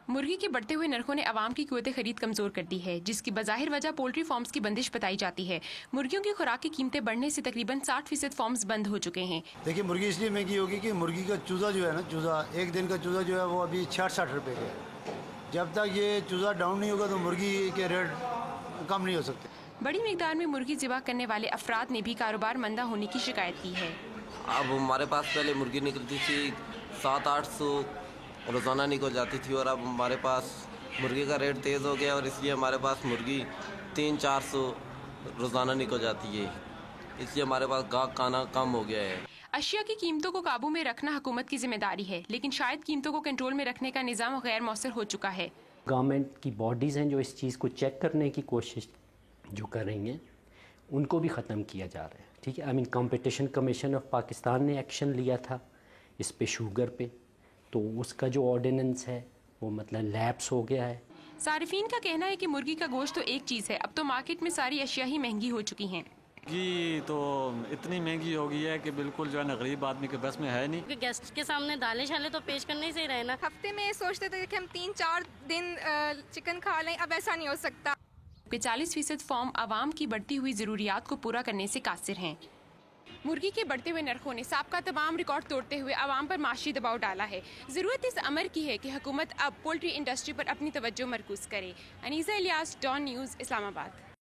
मुर्गी के बढ़ते हुए नरखों ने आवाम की क़ुव्वत खरीद कमजोर कर दी है, जिसकी बज़ाहिर वजह पोल्ट्री फार्म्स की बंदिश बताई जाती है। मुर्गियों की खुराक की कीमतें बढ़ने से तकरीबन 60% फार्म्स बंद हो चुके हैं। देखिए, मुर्गी इसलिए महंगी होगी कि मुर्गी का चूज़ा जो है ना, चूज़ा एक दिन का चूज़ा जो है वो अभी 60 रुपये का है। जब तक ये चूज़ा डाउन नहीं होगा तो मुर्गी के रेट कम नहीं हो सकते। बड़ी मिकदार में मुर्गी ज़िबा करने वाले अफराद ने भी कारोबार मंदा होने की शिकायत की है। अब हमारे पास पहले मुर्गी निकलती थी 700-800 रोज़ाना निकल जाती थी, और अब हमारे पास मुर्गी का रेट तेज़ हो गया और इसलिए हमारे पास मुर्गी 300-400 रोज़ाना निकल जाती है। इसलिए हमारे पास गाहक खाना कम हो गया है। अशिया की कीमतों को काबू में रखना हुकूमत की जिम्मेदारी है, लेकिन शायद कीमतों को कंट्रोल में रखने का निज़ाम गैर मौसर हो चुका है। गवर्नमेंट की बॉडीज़ हैं जो इस चीज़ को चेक करने की कोशिश जो कर रही हैं, उनको भी ख़त्म किया जा रहा है। ठीक है, कंपटीशन कमीशन ऑफ पाकिस्तान ने एक्शन लिया था इस पे, शुगर पे, तो उसका जो ऑर्डिनेंस है वो मतलब लैप्स हो गया है। सारिफीन का कहना है कि मुर्गी का गोश्त तो एक चीज़ है, अब तो मार्केट में सारी अशिया ही महंगी हो चुकी हैं। मुर्गी तो इतनी महंगी हो गई है कि बिल्कुल जो है ना गरीब आदमी के बस में है नहीं। गेस्ट के सामने दालें शालें तो पेश करने ही सही रहे ना। हफ्ते में सोचते थे कि हम 3-4 दिन चिकन खा लें, अब ऐसा नहीं हो सकता। 40% फार्म आवाम की बढ़ती हुई ज़रूरियात को पूरा करने से कासिर हैं। मुर्गी के बढ़ते हुए नरखों ने साबका तमाम रिकॉर्ड तोड़ते हुए आवाम पर माशी दबाव डाला है। ज़रूरत इस अमर की है कि हुकूमत अब पोल्ट्री इंडस्ट्री पर अपनी तवज्जो मरकूज़ करे। Anisa Ilyas, Dawn News, Islamabad.